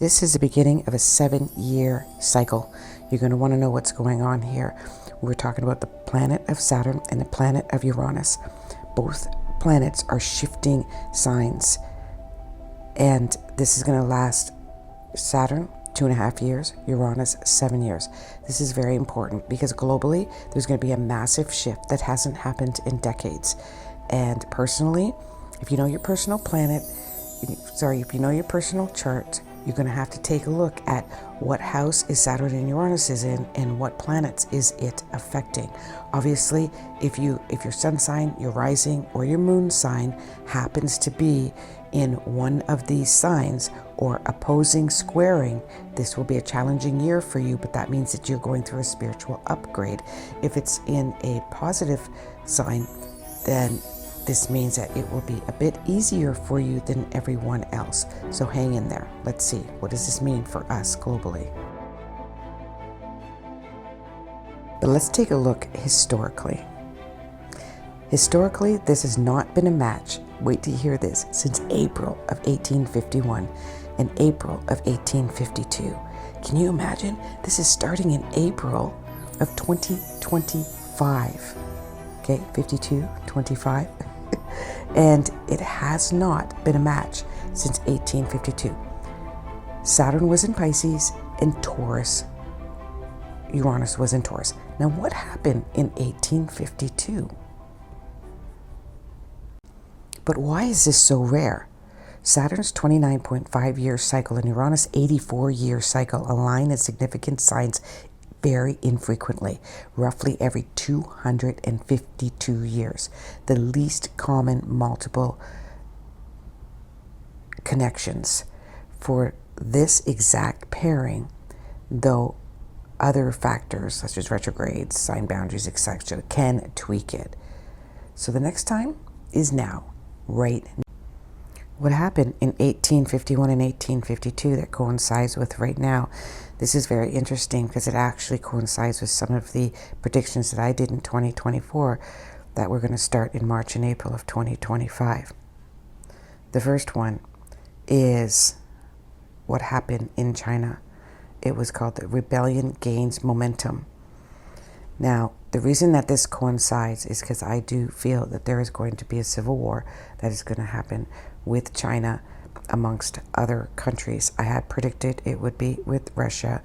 This is the beginning of a 7-year cycle. You're going to want to know what's going on here. We're talking about the planet of Saturn and the planet of Uranus. Both planets are shifting signs. And this is going to last Saturn 2.5 years, Uranus 7 years. This is very important because globally there's going to be a massive shift that hasn't happened in decades. And personally, if you know your personal planet, if you know your personal chart, you're going to have to take a look at what house is Saturn and Uranus is in and what planets is it affecting. Obviously, if your sun sign, your rising, or your moon sign happens to be in one of these signs or opposing squaring, this will be a challenging year for you, but that means that you're going through a spiritual upgrade. If it's in a positive sign, then this means that it will be a bit easier for you than everyone else. So hang in there. Let's see, what does this mean for us globally? But let's take a look historically. Historically, this has not been a match, wait to hear this, since April of 1851 and April of 1852. Can you imagine? This is starting in April of 2025. Okay, 52, 25. And it has not been a match since 1852. Saturn was in Pisces and Taurus. Uranus was in Taurus. Now, what happened in 1852? But why is this so rare? Saturn's 29.5-year cycle and Uranus' 84-year cycle align in significant signs very infrequently, roughly every 252 years. The least common multiple connections for this exact pairing, though other factors such as retrogrades, sign boundaries, etc., can tweak it. So the next time is now, right now. What happened in 1851 and 1852 that coincides with right now? This is very interesting because it actually coincides with some of the predictions that I did in 2024 that we're going to start in March and April of 2025. The first one is what happened in China. It was called the Rebellion Gains Momentum. Now, the reason that this coincides is because I do feel that there is going to be a civil war that is going to happen with China amongst other countries. I had predicted it would be with Russia,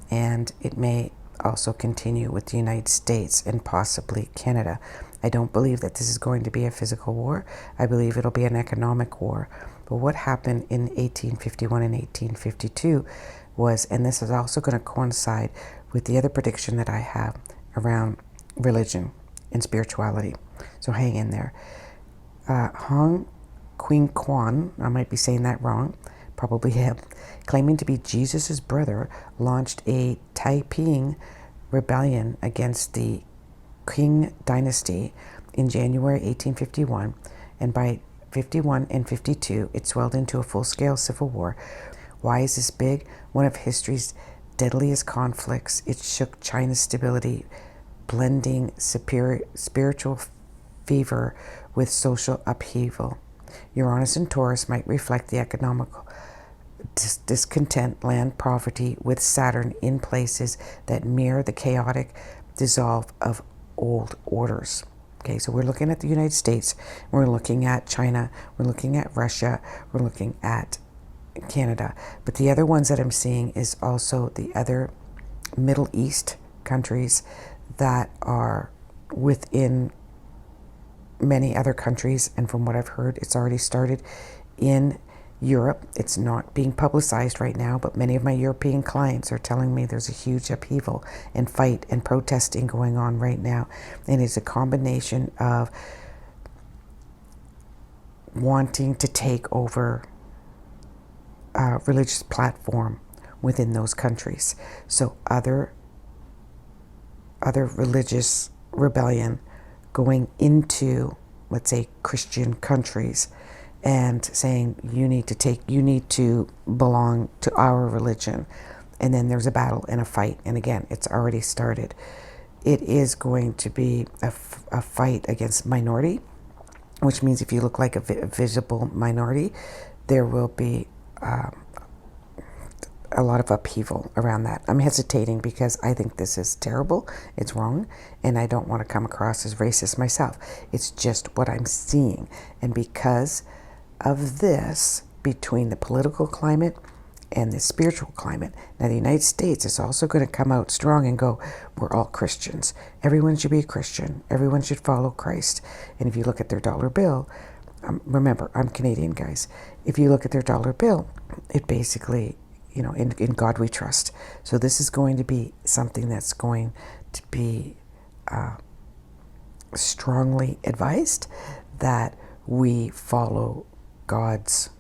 and it may also continue with the United States and possibly Canada. I don't believe that this is going to be a physical war. I believe it'll be an economic war. But what happened in 1851 and 1852 was, and this is also going to coincide with the other prediction that I have around religion and spirituality. So hang in there. Queen Kwan, I might be saying that wrong, probably him, claiming to be Jesus's brother, launched a Taiping Rebellion against the Qing dynasty in January 1851, and by 51 and 52, it swelled into a full-scale civil war. Why is this big? One of history's deadliest conflicts. It shook China's stability, blending spiritual fever with social upheaval. Uranus and Taurus might reflect the economic discontent, land poverty, with Saturn in places that mirror the chaotic dissolve of old orders. Okay, so we're looking at the United States, we're looking at China, we're looking at Russia, we're looking at Canada. But the other ones that I'm seeing is also the other Middle East countries that are within many other countries, and from what I've heard, it's already started in Europe. It's not being publicized right now, but many of my European clients are telling me there's a huge upheaval and fight and protesting going on right now. And it's a combination of wanting to take over a religious platform within those countries. So other religious rebellion going into, let's say, Christian countries and saying you need to belong to our religion. And then there's a battle and a fight. And again, it's already started. It is going to be a fight against minority, which means if you look like a visible minority, there will be a lot of upheaval around that. I'm hesitating because I think this is terrible. It's wrong. And I don't want to come across as racist myself. It's just what I'm seeing. And because of this, between the political climate and the spiritual climate, now the United States is also going to come out strong and go, we're all Christians. Everyone should be a Christian. Everyone should follow Christ. And if you look at their dollar bill, remember, I'm Canadian, guys. If you look at their dollar bill, it basically, in God we trust. So this is going to be something that's going to be strongly advised that we follow God's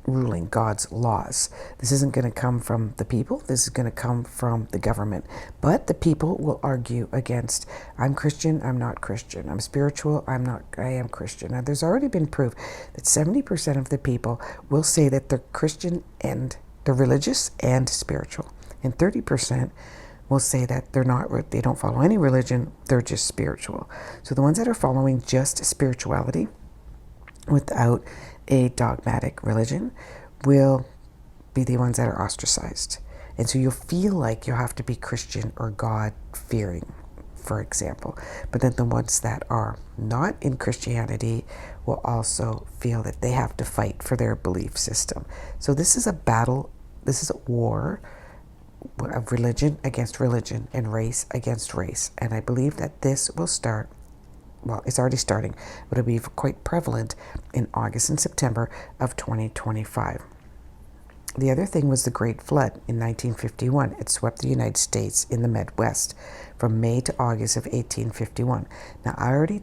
ruling, God's laws. This isn't going to come from the people. This is going to come from the government. But the people will argue against, I'm Christian, I'm not Christian. I'm spiritual, I am Christian. Now, there's already been proof that 70% of the people will say that they're Christian and they're religious and spiritual. And 30% will say that they don't follow any religion, they're just spiritual. So the ones that are following just spirituality without a dogmatic religion will be the ones that are ostracized. And so you'll feel like you have to be Christian or God-fearing, for example. But then the ones that are not in Christianity will also feel that they have to fight for their belief system. So this is a battle, this is a war of religion against religion and race against race. And I believe that this will start, well, it's already starting, but it'll be quite prevalent in August and September of 2025. The other thing was the Great Flood in 1951. It swept the United States in the Midwest from May to August of 1851. Now, I already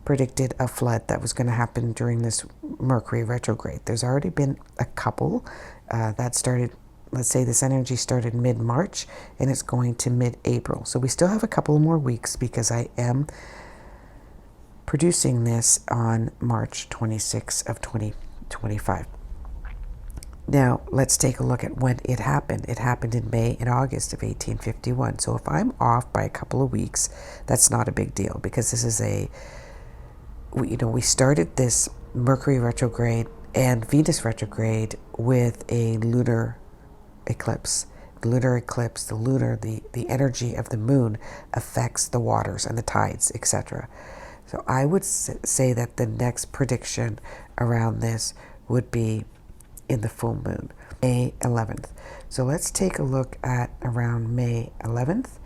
predicted a flood that was going to happen during this Mercury retrograde. There's already been a couple that started, let's say this energy started mid-March, and it's going to mid-April. So we still have a couple more weeks because I am producing this on March 26th of 2025. Now, let's take a look at when it happened. It happened in May and August of 1851. So if I'm off by a couple of weeks, that's not a big deal because this is we started this Mercury retrograde and Venus retrograde with a lunar eclipse. The lunar eclipse, the energy of the moon affects the waters and the tides, etc. So I would say that the next prediction around this would be in the full moon, May 11th. So let's take a look at around May 11th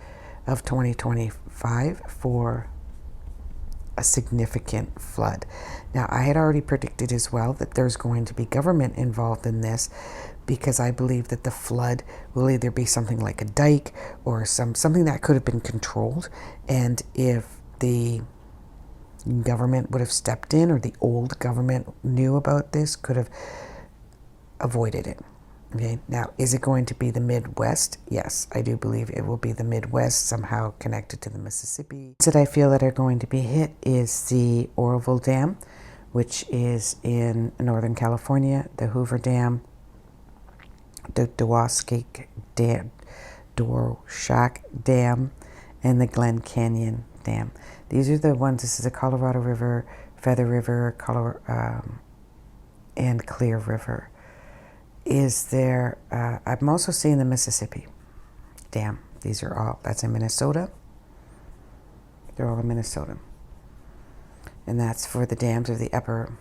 of 2025 for a significant flood. Now, I had already predicted as well that there's going to be government involved in this because I believe that the flood will either be something like a dike or something that could have been controlled. And if the government would have stepped in, or the old government knew about this, could have avoided it. Okay, now, is it going to be the Midwest? Yes, I do believe it will be the Midwest, somehow connected to the Mississippi. That I feel that are going to be hit is the Oroville Dam, which is in Northern California, the Hoover Dam, the Dowasque Dam, and the Glen Canyon Dam. These are the ones. This is the Colorado River, Feather River, and Clear River. Is there, I'm also seeing the Mississippi Dam. These are all, that's in Minnesota. They're all in Minnesota. And that's for the dams of the upper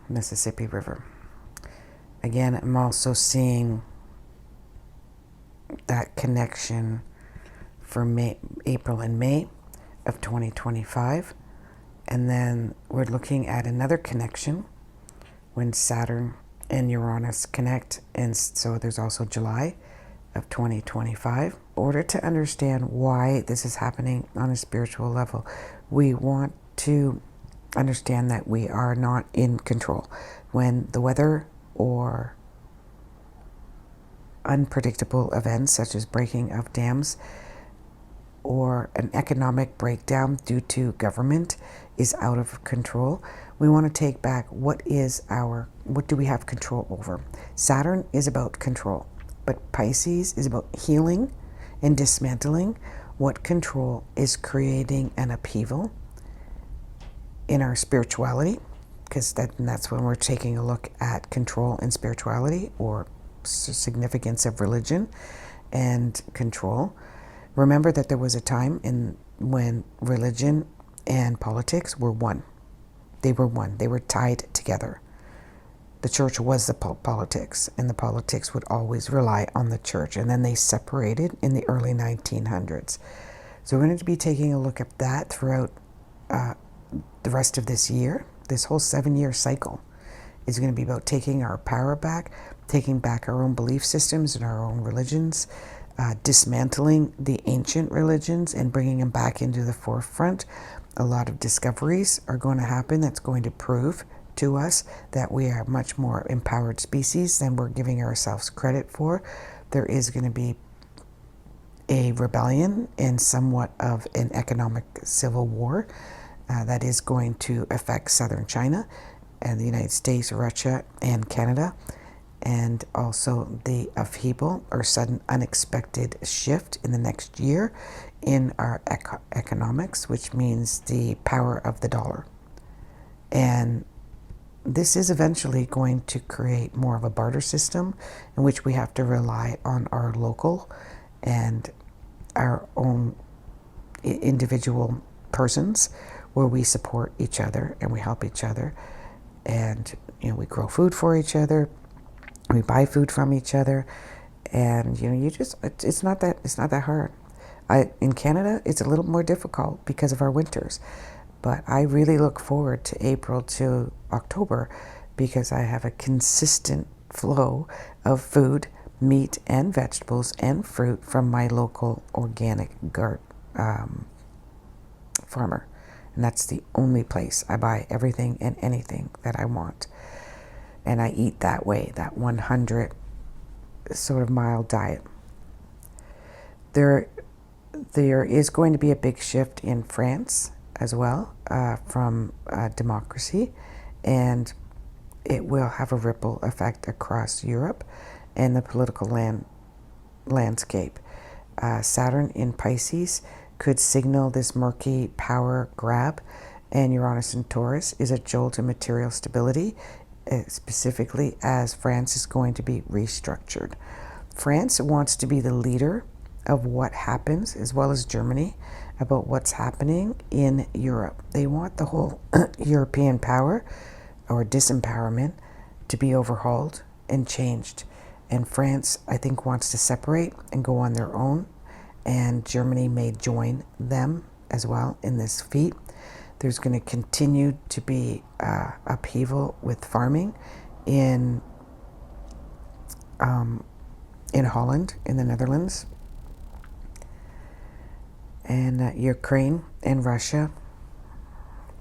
Mississippi River. Again, I'm also seeing that connection for April and May of 2025. And then we're looking at another connection when Saturn and Uranus connect, and so there's also July of 2025. In order to understand why this is happening on a spiritual level, we want to understand that we are not in control. When the weather or unpredictable events such as breaking of dams or an economic breakdown due to government is out of control, we want to take back what do we have control over. Saturn is about control, but Pisces is about healing and dismantling. What control is creating an upheaval in our spirituality, because that's when we're taking a look at control and spirituality, or significance of religion and control. Remember that there was a time when religion and politics were one. They were one. They were tied together. The church was the politics, and the politics would always rely on the church. And then they separated in the early 1900s. So we're going to be taking a look at that throughout the rest of this year. This whole 7-year cycle is going to be about taking our power back, taking back our own belief systems and our own religions, dismantling the ancient religions and bringing them back into the forefront. A lot of discoveries are going to happen that's going to prove to us that we are much more empowered species than we're giving ourselves credit for. There is going to be a rebellion and somewhat of an economic civil war that is going to affect southern China and the United States, Russia, and Canada, and also the upheaval or sudden unexpected shift in the next year in our economics, which means the power of the dollar. And this is eventually going to create more of a barter system in which we have to rely on our local and our own individual persons, where we support each other and we help each other, and we grow food for each other, we buy food from each other, and it's not that hard. In Canada, it's a little more difficult because of our winters. But I really look forward to April to October because I have a consistent flow of food, meat, and vegetables and fruit from my local organic farmer. And that's the only place I buy everything and anything that I want. And I eat that way, that 100 sort of mile diet. There is going to be a big shift in France as well, from democracy, and it will have a ripple effect across Europe and the political landscape. Saturn in Pisces could signal this murky power grab, and Uranus in Taurus is a jolt of material stability, specifically as France is going to be restructured. France wants to be the leader of what happens, as well as Germany, about what's happening in Europe. They want the whole European power or disempowerment to be overhauled and changed. And France, I think, wants to separate and go on their own. And Germany may join them as well in this feat. There's going to continue to be upheaval with farming in Holland, in the Netherlands. And Ukraine and Russia,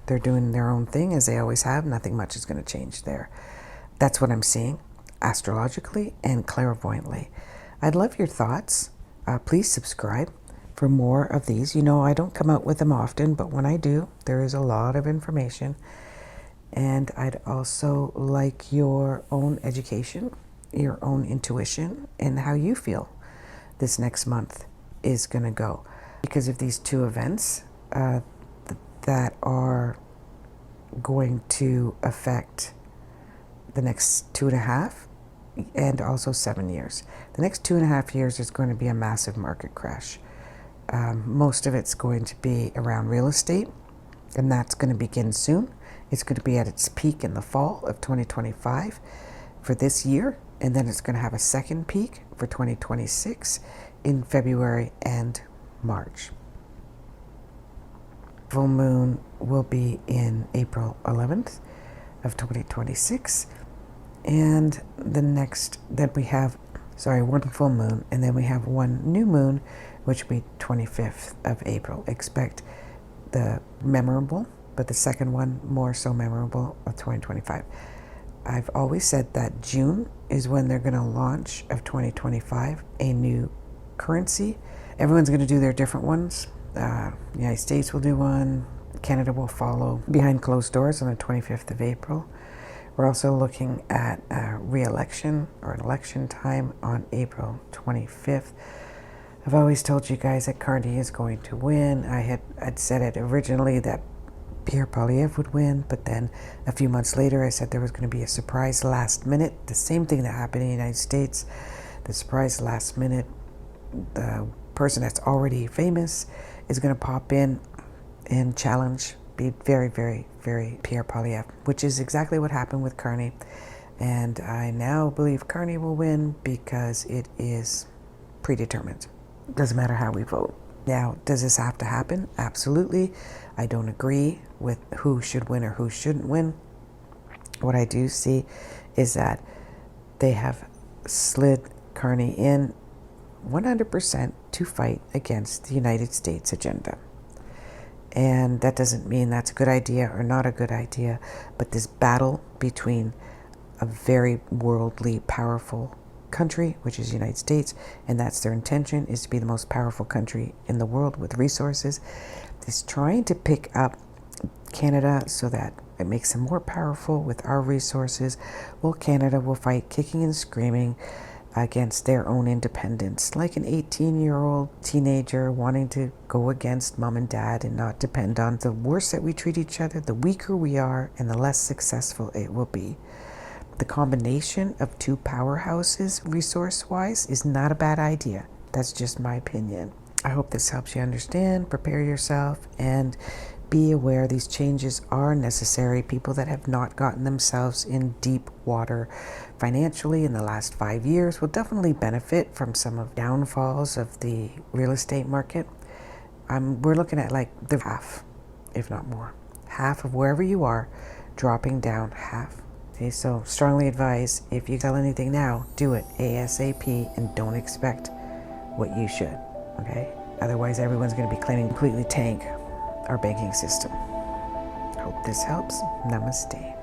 they're doing their own thing as they always have. Nothing much is going to change there. That's what I'm seeing astrologically and clairvoyantly. I'd love your thoughts. Please subscribe for more of these. I don't come out with them often, but when I do, there is a lot of information. And I'd also like your own education, your own intuition, and how you feel this next month is going to go. Because of these two events that are going to affect the next 2.5 and also 7 years. The next 2.5 years is going to be a massive market crash. Most of it's going to be around real estate, and that's going to begin soon. It's going to be at its peak in the fall of 2025 for this year, and then it's going to have a second peak for 2026 in February and March. Full moon will be in April 11th of 2026, and then we have one full moon, and then we have one new moon, which will be 25th of April. Expect the memorable, but the second one more so memorable, of 2025. I've always said that June is when they're going to launch of 2025 a new currency. Everyone's going to do their different ones. The United States will do one. Canada will follow behind closed doors on the 25th of April. We're also looking at a re-election or an election time on April 25th. I've always told you guys that Carney is going to win. I'd said it originally that Pierre Poilievre would win, but then a few months later I said there was going to be a surprise last minute. The same thing that happened in the United States. The surprise last minute, the person that's already famous is going to pop in and challenge, be very, very, very Pierre Poilievre, which is exactly what happened with Carney. And I now believe Carney will win because it is predetermined. It doesn't matter how we vote. Now, does this have to happen? Absolutely. I don't agree with who should win or who shouldn't win. What I do see is that they have slid Carney in 100% to fight against the United States agenda. And that doesn't mean that's a good idea or not a good idea, but this battle between a very worldly, powerful country, which is the United States, and that's their intention, is to be the most powerful country in the world with resources, is trying to pick up Canada so that it makes them more powerful with our resources. Well, Canada will fight kicking and screaming against their own independence, like an 18-year-old teenager wanting to go against mom and dad and not depend on. The worse that we treat each other, the weaker we are and the less successful it will be. The combination of two powerhouses, resource-wise, is not a bad idea. That's just my opinion. I hope this helps you understand, prepare yourself, and be aware these changes are necessary. People that have not gotten themselves in deep water financially in the last 5 years will definitely benefit from some of downfalls of the real estate market. We're looking at like the half, if not more. Half of wherever you are, dropping down half. Okay, so strongly advise, if you sell anything now, do it ASAP and don't expect what you should, okay? Otherwise, everyone's going to be claiming completely tank our banking system. Hope this helps. Namaste.